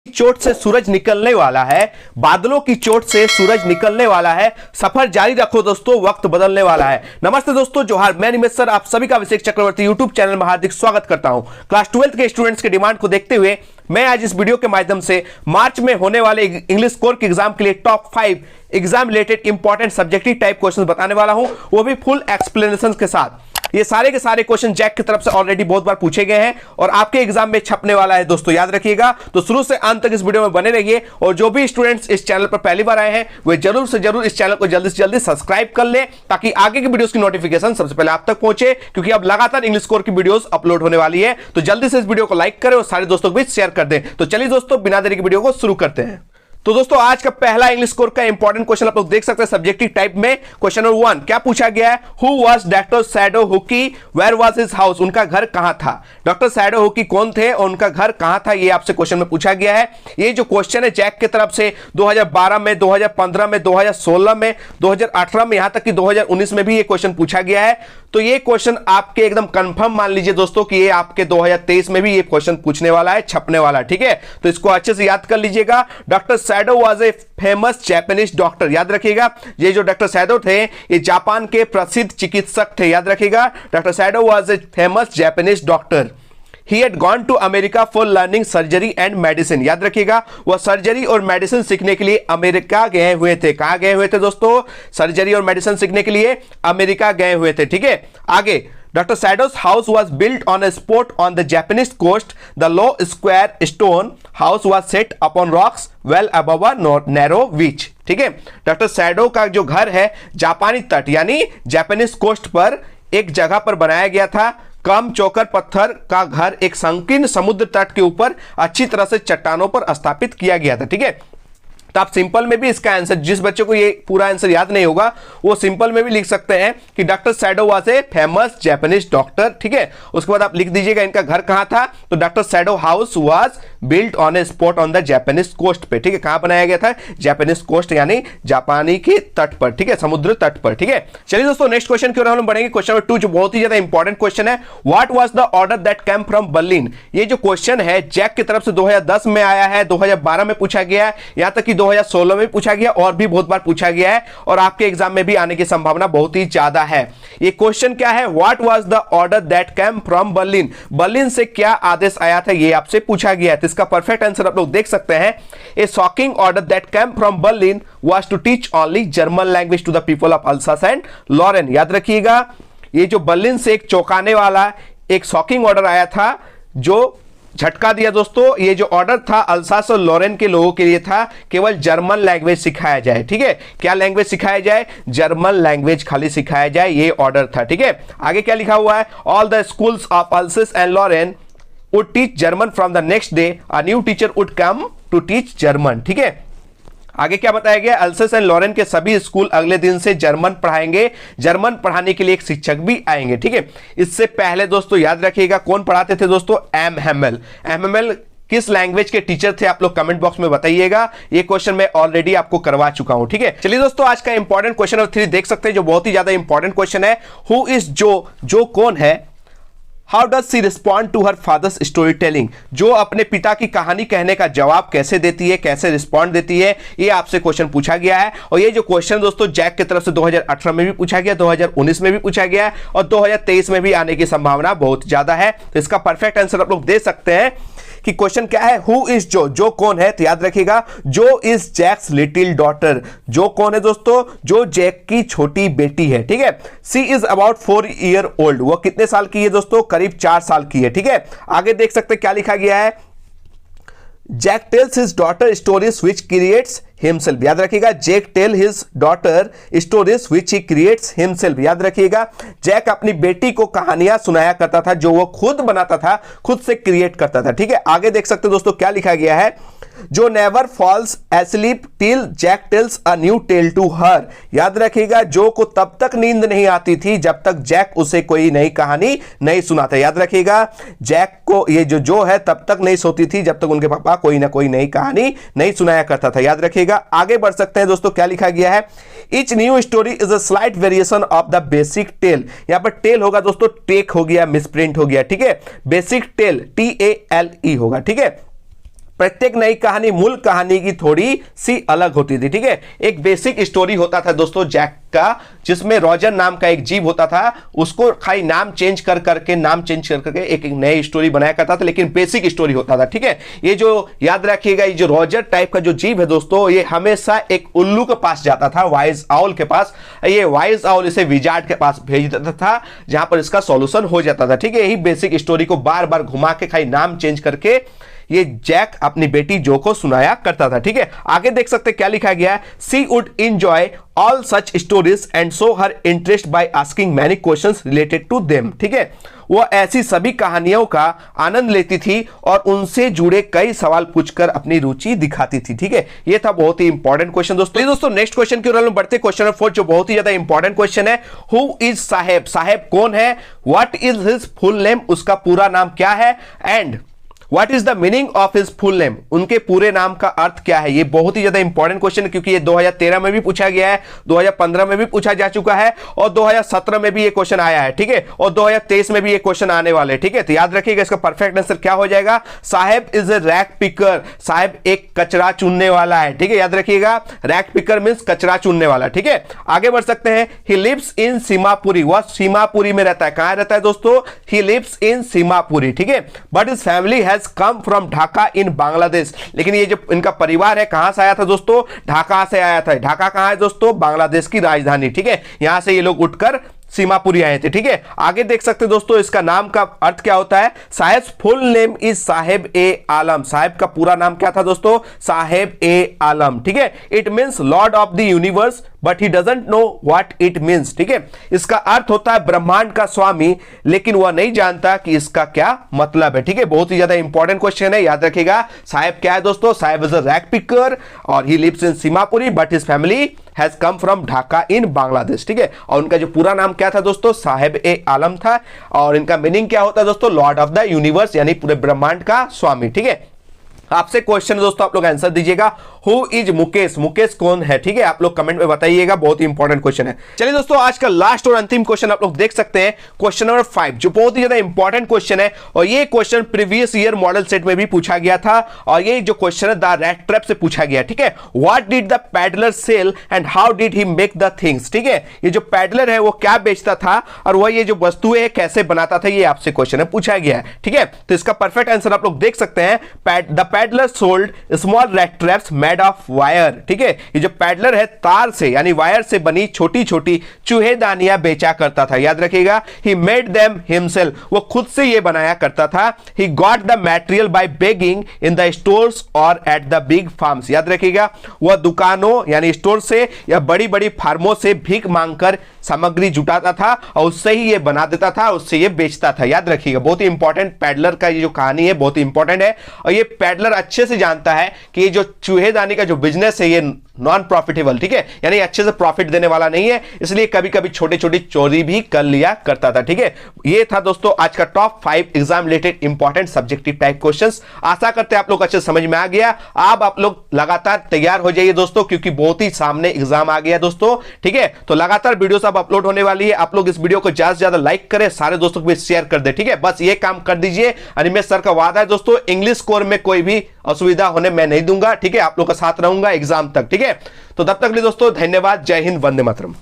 चोट से सूरज निकलने वाला है, बादलों की चोट से सूरज निकलने वाला है, सफर जारी रखो दोस्तों, वक्त बदलने वाला है। नमस्ते दोस्तों, जोहार, मैं निमेश सर आप सभी का अभिषेक चक्रवर्ती यूट्यूब चैनल में हार्दिक स्वागत करता हूं। क्लास 12 के स्टूडेंट्स के डिमांड को देखते हुए मैं आज इस वीडियो के माध्यम से मार्च में होने वाले इंग्लिश कोर के एग्जाम के लिए top 5 exam related important subjective type question बताने वाला हूं, वो भी फुल एक्सप्लेनेशन के साथ। ये सारे के सारे क्वेश्चन जैक की तरफ से ऑलरेडी बहुत बार पूछे गए हैं और आपके एग्जाम में छपने वाला है दोस्तों, याद रखिएगा। तो शुरू से अंत तक इस वीडियो में बने रहिए और जो भी स्टूडेंट्स इस चैनल पर पहली बार आए हैं वे जरूर से जरूर इस चैनल को जल्दी से जल्दी सब्सक्राइब कर ले, ताकि आगे की वीडियोस की नोटिफिकेशन सबसे पहले आप तक पहुंचे, क्योंकि अब लगातार इंग्लिश कोर की वीडियोस अपलोड होने वाली है। तो जल्दी से इस वीडियो को लाइक करें और सारे दोस्तों के बीच शेयर कर दें। तो चलिए दोस्तों, बिना देरी की वीडियो को शुरू करते हैं। तो दोस्तों, आज का पहला इंग्लिश कोर का इंपॉर्टेंट क्वेश्चन आप लोग देख सकते हैं सब्जेक्टिव टाइप में। क्वेश्चन नंबर 1 क्या पूछा गया है? Who was doctor Sadao Hoki, where was his house? उनका घर कहां था? डॉक्टर शैडो हुकी कौन थे और उनका घर कहां था, ये आपसे क्वेश्चन में पूछा गया है। ये जो क्वेश्चन है जैक की तरफ से 2012 में, 2015 में, 2016 में, 2018 में, यहां तक कि 2019 में भी ये क्वेश्चन पूछा गया है। तो ये क्वेश्चन आपके एकदम कंफर्म मान लीजिए दोस्तों कि ये आपके 2023 में भी ये क्वेश्चन पूछने वाला है, छपने वाला है, ठीक है। तो इसको अच्छे से याद कर लीजिएगा। Doctor shadow was a famous Japanese doctor, याद रखिएगा। ये जो डॉक्टर शैडो थे ये जापान के प्रसिद्ध चिकित्सक थे, याद रखिएगा। Doctor shadow was a famous Japanese doctor. He had gone to America for learning surgery and medicine, याद रखिएगा। वह सर्जरी और मेडिसिन सीखने के लिए अमेरिका गए हुए थे। कहां गए हुए थे दोस्तों? सर्जरी और मेडिसिन सीखने के लिए अमेरिका गए हुए थे, ठीक है। आगे, Dr. Sado's house was built on a spot on the Japanese coast. The low square stone house was set upon rocks well above a narrow beach. ठीक है। डॉक्टर सैडो का जो घर है जापानी तट यानी जापानीज कोस्ट पर एक जगह पर बनाया गया था। कम चौकर पत्थर का घर एक संकीर्ण समुद्र तट के ऊपर अच्छी तरह से चट्टानों पर स्थापित किया गया था, ठीक है। तो आप सिंपल में भी इसका आंसर, जिस बच्चे को ये पूरा आंसर याद नहीं होगा वो सिंपल में भी लिख सकते हैं कि doctor shadow was a famous Japanese doctor, ठीक है। उसके बाद आप लिख दीजिएगा इनका घर कहां था। तो doctor shadow house was built on a spot on the Japanese coast पे, ठीक है। कहां बनाया गया था? जापानीज कोस्ट यानी जापानी के तट पर, ठीक है, समुद्र तट पर, ठीक है। चलिए दोस्तों, नेक्स्ट क्वेश्चन की ओर हम बढ़ेंगे। क्वेश्चन नंबर 2 जो बहुत ही ज्यादा इंपॉर्टेंट क्वेश्चन है। What was the order that came from Berlin? ये जो क्वेश्चन है जैक की तरफ से 2010 में आया है, 2012 में पूछा गया है, यहां तक कि 2016 में पूछा गया और भी बहुत बार पूछा गया है और आपके एग्जाम में भी आने की संभावना बहुत ही ज्यादा है। ये क्वेश्चन क्या है? What was the order that came from Berlin? Berlin से क्या आदेश आया था, ये आपसे पूछा गया है। तो इसका परफेक्ट आंसर आप लोग देख सकते हैं। A shocking order that came from Berlin was to teach only German language to the people of Alsace and Lorraine, याद रखिएगा। ये जो बर्लिन से एक चौंकाने वाला एक शॉकिंग ऑर्डर आया था जो झटका दिया दोस्तों, ये जो ऑर्डर था अल्सास और लॉरेन के लोगों के लिए था, केवल जर्मन लैंग्वेज सिखाया जाए, ठीक है। क्या लैंग्वेज सिखाया जाए? जर्मन लैंग्वेज खाली सिखाया जाए, ये ऑर्डर था, ठीक है। आगे क्या लिखा हुआ है? All the schools of Alsace and Lorraine would teach German from the next day, a new teacher would come to teach German, ठीक है। आगे क्या बताया गया? अल्सास एंड लॉरेन के सभी स्कूल अगले दिन से जर्मन पढ़ाएंगे, जर्मन पढ़ाने के लिए एक शिक्षक भी आएंगे, ठीक है। इससे पहले दोस्तों याद रखिएगा कौन पढ़ाते थे दोस्तों? M Hamel. एम हेमेल किस लैंग्वेज के टीचर थे आप लोग कमेंट बॉक्स में बताइएगा। ये क्वेश्चन मैं ऑलरेडी आपको करवा चुका हूं, ठीक है। चलिए दोस्तों, आज का इंपॉर्टेंट क्वेश्चन नंबर 3 देख सकते हैं जो बहुत ही ज्यादा इंपॉर्टेंट क्वेश्चन है। Who is Jo? जो कौन है? How does she respond to her father's storytelling? जो अपने पिता की कहानी कहने का जवाब कैसे देती है, कैसे रिस्पॉन्ड देती है, ये आपसे क्वेश्चन पूछा गया है। और ये जो क्वेश्चन दोस्तों जैक की तरफ से 2018 में भी पूछा गया, 2019 में भी पूछा गया है और 2023 में भी आने की संभावना बहुत ज्यादा है। तो इसका परफेक्ट आंसर आप लोग दे सकते हैं कि क्वेश्चन क्या है? Who is Jo? जो कौन है? तो याद रखिएगा जो इज जैक्स लिटिल डॉटर। जो कौन है दोस्तों? जो जैक की छोटी बेटी है, ठीक है। सी इज अबाउट 4 ईयर ओल्ड। वो कितने साल की है दोस्तों? करीब 4 साल की है, ठीक है। आगे देख सकते हैं क्या लिखा गया है? Jack tells his daughter stories which creates himself, याद रखिएगा। Jack tell his daughter stories which he creates himself, याद रखिएगा। जैक अपनी बेटी को कहानियां सुनाया करता था जो वो खुद बनाता था, खुद से क्रिएट करता था, ठीक है। आगे देख सकते हैं दोस्तों क्या लिखा गया है? Jo never falls asleep till Jack tells a new tale to her, याद रखिएगा। जो को तब तक नींद नहीं आती थी जब तक जैक उसे कोई नई कहानी नहीं सुनाता, याद रखिएगा। जैक को ये जो है तब तक नहीं सोती थी जब तक उनके पापा कोई ना कोई नई कहानी नहीं सुनाया करता था, याद रखिएगा। आगे बढ़ सकते हैं दोस्तों, क्या लिखा गया है? Each new story is a slight variation of the basic tale. यहां पर टेल होगा दोस्तों, टेक हो गया, मिसप्रिंट हो गया, ठीक है। बेसिक टेल TALE होगा, ठीक है। प्रत्येक नई कहानी मूल कहानी की थोड़ी सी अलग होती थी। ठीक है, एक बेसिक स्टोरी होता था दोस्तों जैक का, जिसमें रॉजर नाम का एक जीव होता था, उसको खाली नाम चेंज कर करके एक नई स्टोरी बनाया करता था, लेकिन बेसिक स्टोरी होता था। ठीक है, ये जो याद रखिएगा, ये जो रॉजर टाइप का जो जीव है दोस्तों, ये हमेशा एक उल्लू के पास जाता था, वाइज आउल के पास। ये वाइज आउल इसे विजार्ड के पास भेज देता था, जहां पर इसका सॉल्यूशन हो जाता था। ठीक है, यही बेसिक स्टोरी को बार बार घुमा के खाली नाम चेंज करके ये जैक अपनी बेटी जो को सुनाया करता था। ठीक है, आगे देख सकते क्या लिखा गया है, she would enjoy all such stories and show her interest by asking many questions related to them. ठीक है, वो ऐसी सभी कहानियों का आनंद लेती थी और उनसे जुड़े कई सवाल पूछकर अपनी रुचि दिखाती थी। ठीक है, ये था बहुत ही इंपॉर्टेंट क्वेश्चन दोस्तों। नेक्स्ट क्वेश्चन की ओर हम बढ़ते, क्वेश्चन नंबर 4 जो बहुत ही ज्यादा इंपॉर्टेंट क्वेश्चन है। हु इज साहेब, साहेब कौन है, what is his full name, उसका पूरा नाम क्या है, and what is the meaning of his full name, उनके पूरे नाम का अर्थ क्या है। ये बहुत ही ज्यादा इंपॉर्टेंट क्वेश्चन है, क्योंकि ये 2013 में भी पूछा गया है, 2015 में भी पूछा जा चुका है, और 2017 में भी ये क्वेश्चन आया है। ठीक है, और 2023 में भी ये क्वेश्चन आने वाले। ठीक है, तो याद रखिएगा इसका परफेक्ट आंसर क्या हो जाएगा, साहेब इज ए रैक पिकर, साहेब एक कचरा चुनने वाला है। ठीक है, याद रखिएगा, रैक पिकर मींस कचरा चुनने वाला। ठीक है, आगे बढ़ सकते हैं। ही लिव्स इन सीमापुरी, वह सीमापुरी में रहता है। कहां रहता है दोस्तों, ही लिव्स इन सीमापुरी। ठीक है, but his family has come from Dhaka in Bangladesh, लेकिन ये जो इनका परिवार है कहां से आया था दोस्तों, ढाका से आया था। ढाका कहां है दोस्तों, बांग्लादेश की राजधानी। ठीक है, यहां से ये लोग उठकर सीमापुरी आए थे। ठीक है, आगे देख सकते हैं दोस्तों, इसका नाम का अर्थ क्या होता है, साहेब फुल नेम इज साहेब ए आलम, साहेब का पूरा नाम क्या था दोस्तों, साहेब ए आलम। ठीक है, it means Lord of the universe but he doesn't know what it means. ठीक है, इसका अर्थ होता है ब्रह्मांड का स्वामी, लेकिन वह नहीं जानता कि इसका क्या मतलब है। ठीक है, बहुत ही ज्यादा इंपॉर्टेंट क्वेश्चन है, याद रखिएगा। साहेब क्या है दोस्तों, Saheb is a rag picker और he lives in Seemapuri but his family has come from Dhaka in Bangladesh. ठीक है, और उनका जो पूरा नाम क्या था दोस्तों, साहेब ए आलम था, और इनका मीनिंग क्या होता है दोस्तों, लॉर्ड ऑफ द यूनिवर्स, यानी पूरे ब्रह्मांड का स्वामी। ठीक है, आपसे क्वेश्चन दोस्तों, आप लोग आंसर दीजिएगा, हु इज मुकेश, मुकेश कौन है। ठीक है, आप लोग कमेंट में बताइएगा, बहुत ही इंपॉर्टेंट क्वेश्चन है। चलिए दोस्तों, आज का लास्ट और अंतिम क्वेश्चन आप लोग देख सकते हैं, क्वेश्चन नंबर 5 जो बहुत ही ज्यादा इंपॉर्टेंट क्वेश्चन है, और ये question previous year model set में भी पूछा गया था, और ये जो क्वेश्चन है द रैट ट्रैप से पूछा गया। ठीक है, what did the peddler sell and how did he make the things. ठीक है, ये जो पैडलर है वो क्या बेचता था और वह ये जो वस्तुएं कैसे बनाता था, ये आपसे क्वेश्चन है पूछा गया है। ठीक है, तो इसका परफेक्ट आंसर आप लोग देख सकते हैं, the peddler sold small rat traps made of wire. ठीक है, ये जो पैडलर है तार से यानी वायर से बनी छोटी छोटी चूहेदानियां बेचा करता था। याद रखिएगा, ही मेड देम हिमसेल्फ, वो खुद से ये बनाया करता था। He got the material by begging in the stores और एट द बिग फार्म्स। याद रखिएगा, वह दुकानों यानी स्टोर से या बड़ी बड़ी फार्मों से भीख मांगकर सामग्री जुटाता था और उससे ही ये बना देता था, उससे ये बेचता था। याद रखिएगा, बहुत ही इंपॉर्टेंट पैडलर का ये जो कहानी है बहुत ही इंपॉर्टेंट है, और ये पैडलर अच्छे से जानता है कि ये जो चूहेदानी का जो बिजनेस है ये नॉन प्रॉफिटेबल। ठीक है, यानी अच्छे से प्रॉफिट देने वाला नहीं है, इसलिए कभी कभी छोटी छोटी चोरी भी कर लिया करता था। ठीक है, ये था दोस्तों आज का top 5 exam related important subjective type questions. आशा करते हैं आप लोग अच्छे समझ में आ गया। आप लोग लगातार तैयार हो जाइए दोस्तों, क्योंकि बहुत ही सामने एग्जाम आ गया दोस्तों। ठीक है, तो लगातार वीडियो सब अपलोड होने वाली है। आप लोग इस वीडियो को ज्यादा से ज्यादा लाइक करें, सारे दोस्तों को भी शेयर कर दे। ठीक है, बस ये काम कर दीजिए। अनिमेश सर का वादा है दोस्तों, इंग्लिश कोर में कोई भी असुविधा होने मैं नहीं दूंगा। ठीक है, आप लोग का साथ रहूंगा एग्जाम तक। ठीक है, तो तब तक के लिए दोस्तों धन्यवाद, जय हिंद, वंदे मातरम।